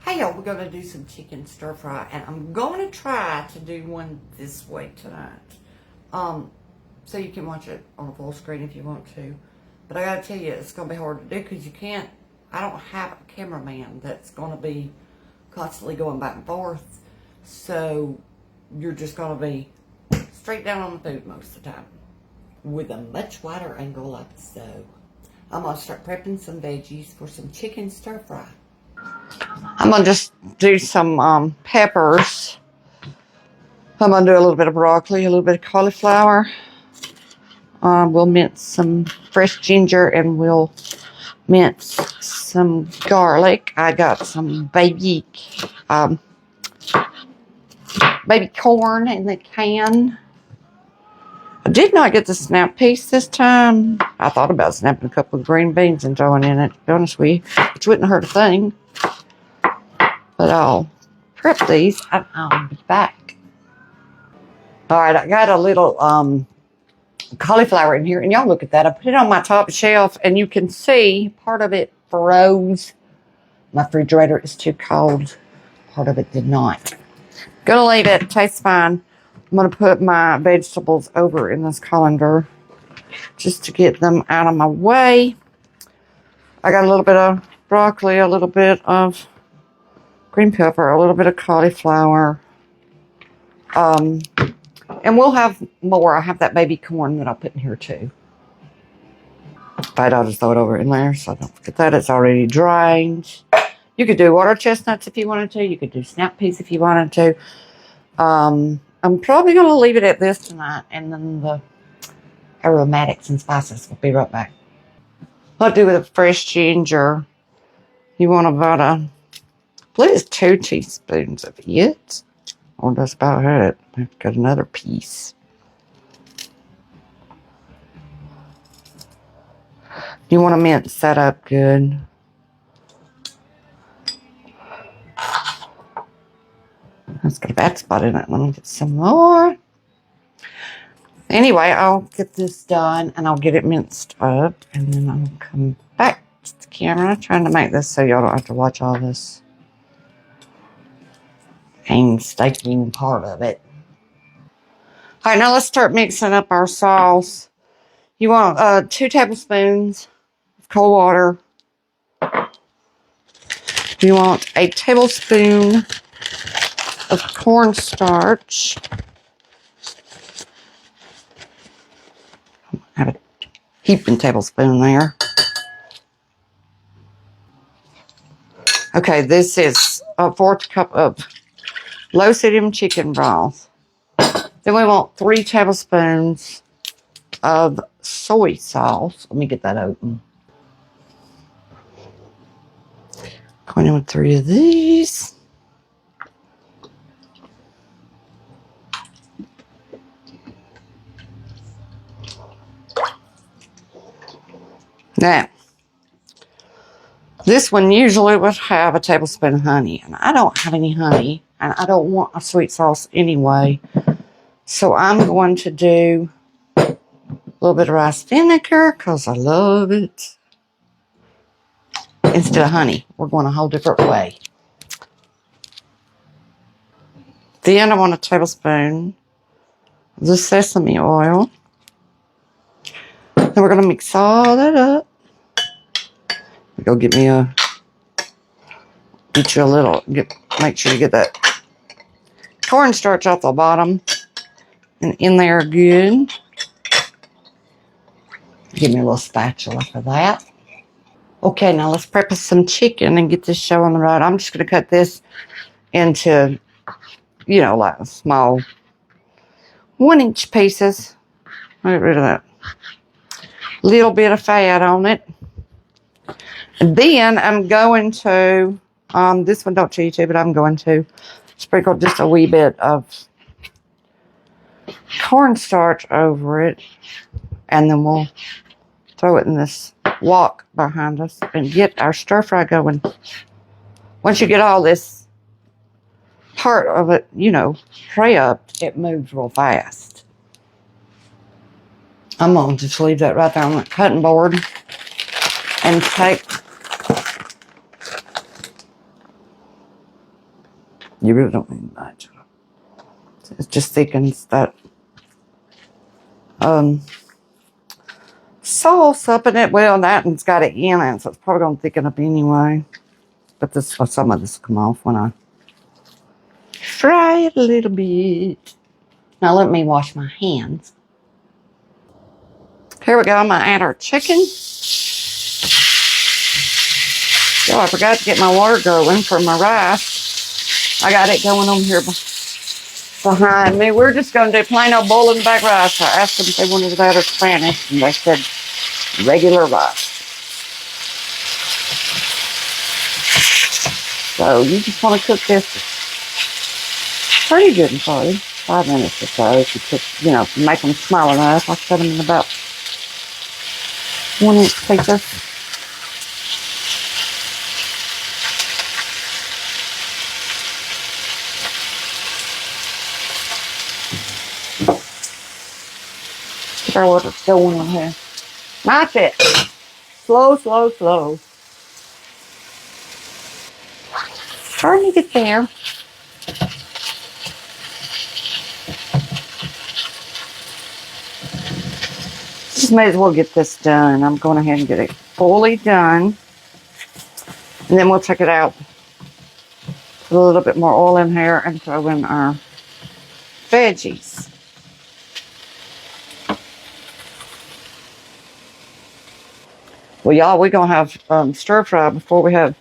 Hey y'all, we're gonna do some chicken stir fry, and I'm gonna try to do one this way tonight. So you can watch it on a full screen if you want to. But I gotta tell you, it's gonna be hard to do because I don't have a cameraman that's gonna be constantly going back and forth. So you're just gonna be straight down on the food most of the time with a much wider angle like so. I'm gonna start prepping some veggies for some chicken stir fry. I'm going to just do some peppers. I'm going to do a little bit of broccoli, a little bit of cauliflower. We'll mince some fresh ginger and we'll mince some garlic. I got some baby corn in the can. I did not get the snap piece this time. I thought about snapping a couple of green beans and throwing in it, to be honest with you, which wouldn't hurt a thing. But I'll prep these and I'll be back. All right, I got a little cauliflower in here, and y'all look at that. I put it on my top shelf, and you can see part of it froze. My refrigerator is too cold. Part of it did not. Gonna leave it. Tastes fine. I'm gonna put my vegetables over in this colander just to get them out of my way. I got a little bit of broccoli, a little bit of green pepper, a little bit of cauliflower. And we'll have more. I have that baby corn that I'll put in here too. But I'll just throw it over in there so I don't forget that. It's already drained. You could do water chestnuts if you wanted to. You could do snap peas if you wanted to. I'm probably going to leave it at this tonight. And then the aromatics and spices. We'll be right back. I'll do with a fresh ginger. You want about I believe it's 2 teaspoons of it. Or that's about it. I've got another piece. You want to mince that up good. That's got a bad spot in it. Let me get some more. Anyway, I'll get this done and I'll get it minced up. And then I'll come back to the camera trying to make this so y'all don't have to watch all this painstaking part of it. All right, now let's start mixing up our sauce. You want 2 tablespoons of cold water. You want a tablespoon of cornstarch. I have a heaping tablespoon there. Okay, this is a 1/4 cup of low sodium chicken broth. Then we want 3 tablespoons of soy sauce. Let me get that open. Going in with 3 of these. Now, this one usually would have a tablespoon of honey, and I don't have any honey, and I don't want a sweet sauce anyway. So I'm going to do a little bit of rice vinegar because I love it. Instead of honey, we're going a whole different way. Then I want a tablespoon of the sesame oil. Then we're going to mix all that up. Go get me make sure you get that cornstarch off the bottom and in there good. Give me a little spatula for that. Okay, now let's prep us some chicken and get this show on the road. I'm just going to cut this into, like small 1-inch pieces. Get rid of that little bit of fat on it. And then I'm going to, this one don't chew to, but I'm going to sprinkle just a wee bit of cornstarch over it. And then we'll throw it in this wok behind us and get our stir fry going. Once you get all this part of it, prepped, it moves real fast. I'm going to just leave that right there on that cutting board and take You really don't need much. It just thickens that sauce up in it. Well, that one's got it in it, so it's probably going to thicken up anyway. But this, some of this will come off when I fry it a little bit. Now let me wash my hands. Here we go. I'm going to add our chicken. Oh, I forgot to get my water going for my rice. I got it going on here behind me. We're just going to do plain old boiling back rice. I asked them if they wanted that or Spanish, and they said regular rice. So you just want to cook this pretty good for you. 5 minutes or so. If you cook, you know, make them small enough. I cut them in about 1-inch pieces. Get our water going on here. That's it. Slow, slow, slow. Trying to get there. Just may as well get this done. I'm going ahead and get it fully done. And then we'll check it out. Put a little bit more oil in here and throw in our veggies. Well, y'all, we're going to have stir fry before we have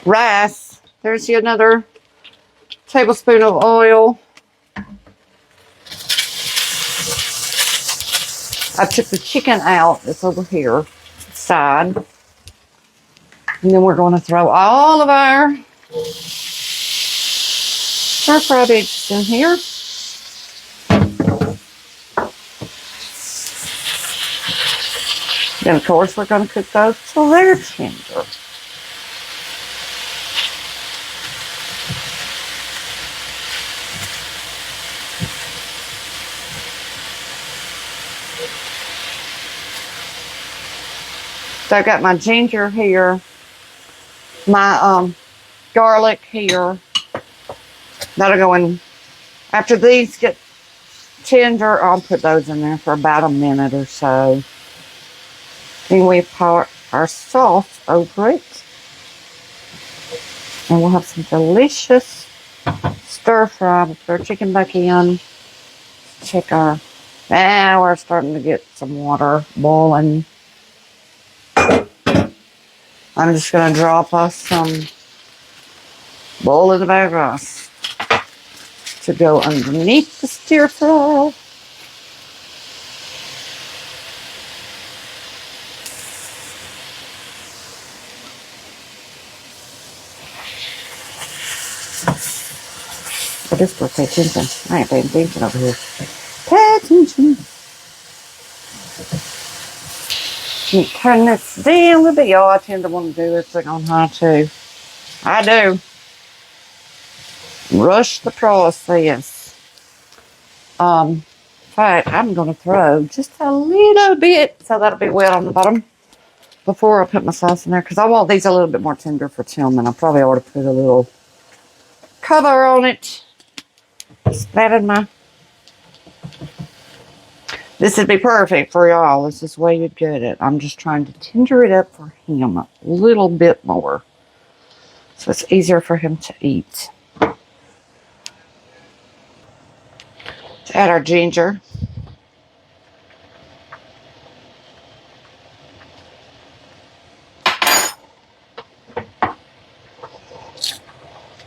rice. There's another tablespoon of oil. I took the chicken out. It's over here, side. And then we're going to throw all of our stir fry veggies in here. Then, of course, we're going to cook those till they're tender. So I've got my ginger here, my garlic here. That'll go in. After these get tender, I'll put those in there for about a minute or so. Then we pour our sauce over it. And we'll have some delicious stir fry. We'll put our chicken back in. Check our, now we're starting to get some water boiling. I'm just going to drop us some boiling back rice to go underneath the stir fry. I just will pay attention. I ain't paying attention over here. Pay attention. Let me turn this down a little bit. Y'all, I tend to want to do this thing on high too. I do. Rush the process. In fact, I'm going to throw just a little bit so that'll be wet on the bottom before I put my sauce in there, because I want these a little bit more tender for Tillman. I probably ought to put a little cover on it. That in my. This would be perfect for y'all. This is the way you'd get it. I'm just trying to tender it up for him a little bit more, so it's easier for him to eat. To add our ginger.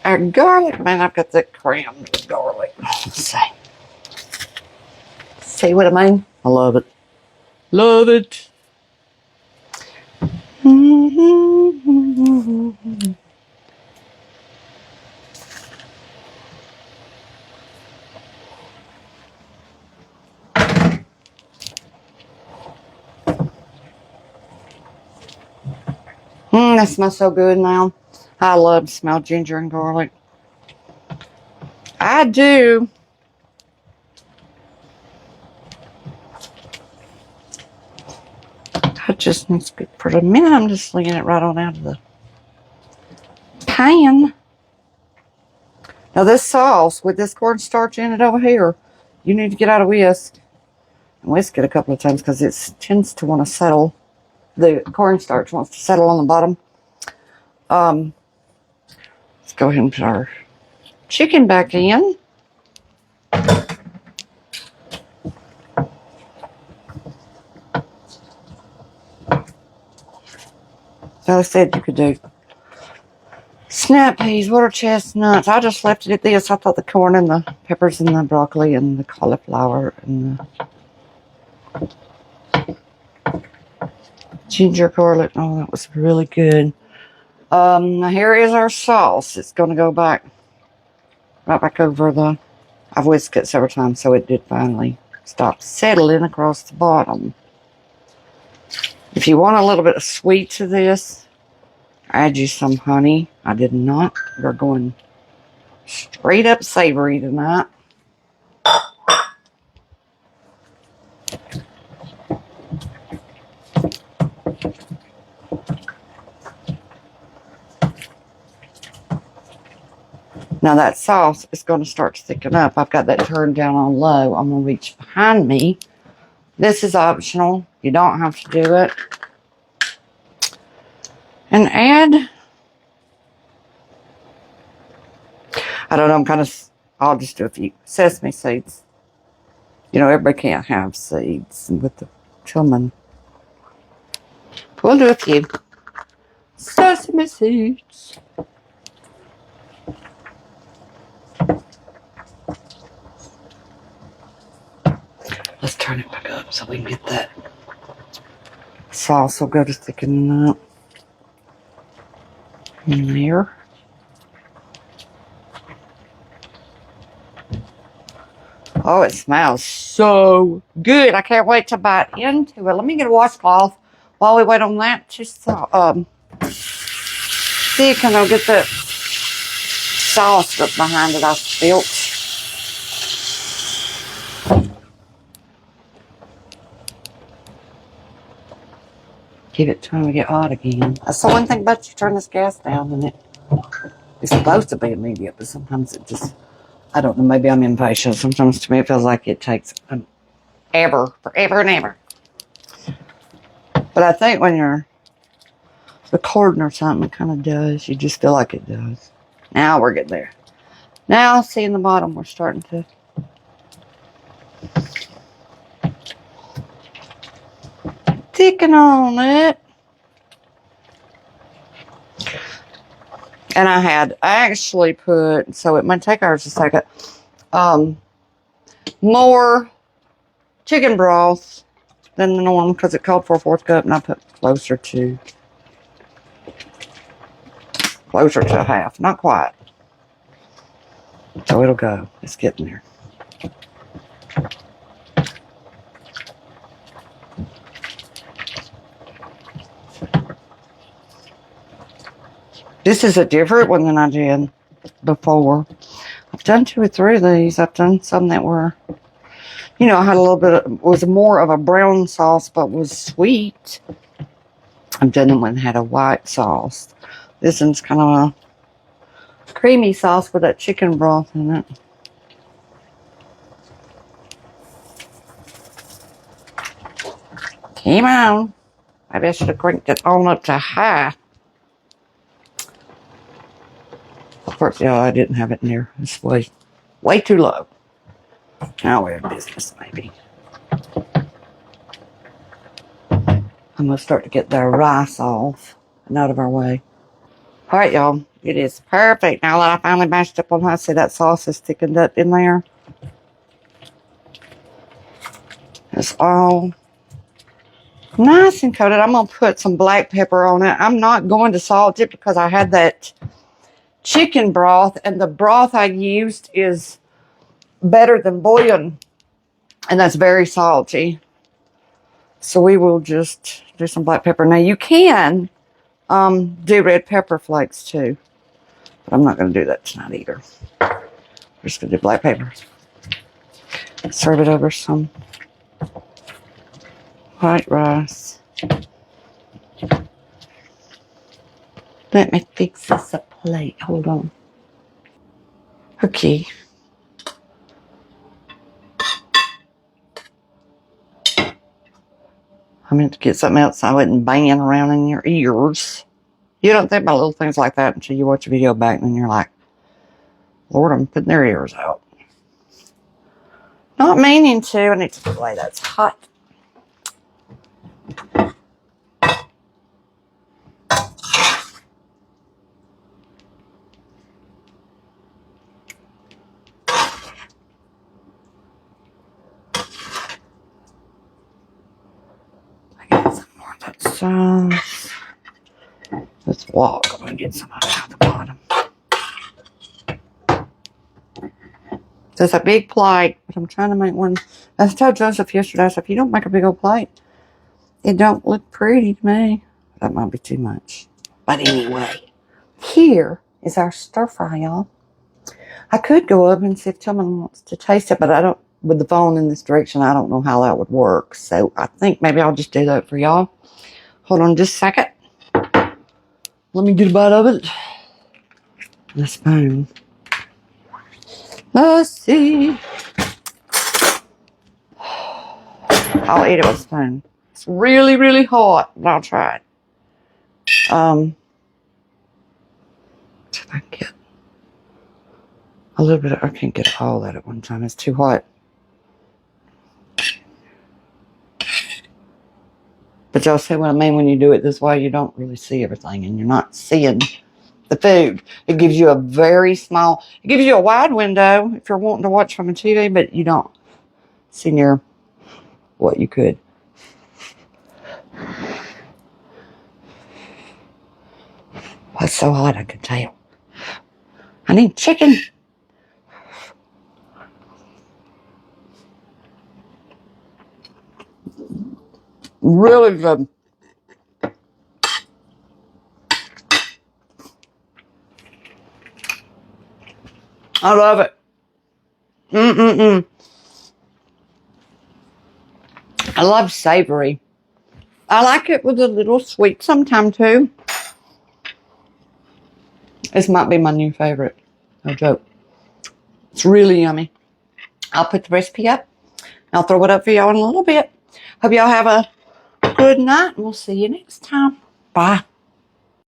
Our garlic. Man, I've got that crammed with garlic. Let's see. See what I mean? I love it. Love it. That smells so good now. I love to smell ginger and garlic. I do. I just need to be for a minute. I'm just slinging it right on out of the pan. Now this sauce with this cornstarch in it over here, you need to get out of whisk and whisk it a couple of times because it tends to want to settle. The cornstarch wants to settle on the bottom. Let's go ahead and put our chicken back in. So I said you could do snap peas, water chestnuts. I just left it at this. I thought the corn and the peppers and the broccoli and the cauliflower and the ginger garlic. Oh, that was really good. Now here is our sauce. It's going to go back, right back over the, I've whisked it several times so it did finally stop settling across the bottom. If you want a little bit of sweet to this, add you some honey. I did not. We're going straight up savory tonight. Now that sauce is going to start to thicken up. I've got that turned down on low. I'm going to reach behind me. This is optional. You don't have to do it. And add, I don't know, I'll just do a few sesame seeds. You know, everybody can't have seeds with the tillman. We'll do a few sesame seeds. Let's turn it back up so we can get that sauce will go to thickening up in there. Oh, it smells so good. I can't wait to bite into it. Let me get a washcloth while we wait on that to thicken. I'll get that sauce up behind it I spilt. Give it time to get hot again. That's the one thing about you turn this gas down and it's supposed to be immediate, but sometimes it just, I don't know, maybe I'm impatient. Sometimes to me it feels like it takes forever and ever. But I think when you're recording or something, it kind of does. You just feel like it does. Now we're getting there. Now, see in the bottom, we're starting to thicken on it. And I actually put, so it might take ours a second, more chicken broth than the norm because it called for a 1/4 cup, and I put closer to a half, not quite. So it'll go. It's getting there. This is a different one than I did before. I've done 2 or 3 of these. I've done some that were, you know, I had a little bit of, was more of a brown sauce, but was sweet. I've done them when it had a white sauce. This one's kind of a creamy sauce with that chicken broth in it. Come on. Maybe I should have cranked it on up to high. Of course, yeah, I didn't have it in there. It's way too low. Now we're in business, maybe. I'm going to start to get the rice off and out of our way. All right, y'all. It is perfect. Now that I finally mashed up on high, see that sauce is thickened up in there. It's all nice and coated. I'm going to put some black pepper on it. I'm not going to salt it because I had that chicken broth, and the broth I used is better than bouillon, and that's very salty. So we will just do some black pepper. Now you can do red pepper flakes too, but I'm not going to do that tonight either. We're just going to do black pepper. Serve it over some white rice. Let me fix this up plate. Hold on. Okay. I meant to get something else so I wasn't banging around in your ears. You don't think about little things like that until you watch a video back and then you're like, Lord, I'm putting their ears out. Not meaning to. I need to put away. That's hot. I got some more of that sauce. Let's walk. I'm going to get some of it out the bottom. So it's a big plate, but I'm trying to make one. I told Joseph yesterday, I said, if you don't make a big old plate, it don't look pretty to me. That might be too much. But anyway, here is our stir fry, y'all. I could go up and see if someone wants to taste it, but I don't, with the phone in this direction, I don't know how that would work. So I think maybe I'll just do that for y'all. Hold on just a second. Let me get a bite of it. The spoon. Let's see. I'll eat it with a spoon. It's really, really hot, but I'll try it. See if I can get a little bit. I can't get all that at one time. It's too hot. But y'all see what I mean when you do it this way? You don't really see everything, and you're not seeing the food. It gives you a very small. It gives you a wide window if you're wanting to watch from a TV, but you don't see near what you could. It's so hot I can tell. I need chicken. Really good. I love it. I love savory. I like it with a little sweet sometime too. This might be my new favorite. No joke. It's really yummy. I'll put the recipe up. I'll throw it up for y'all in a little bit. Hope y'all have a good night, and we'll see you next time. Bye.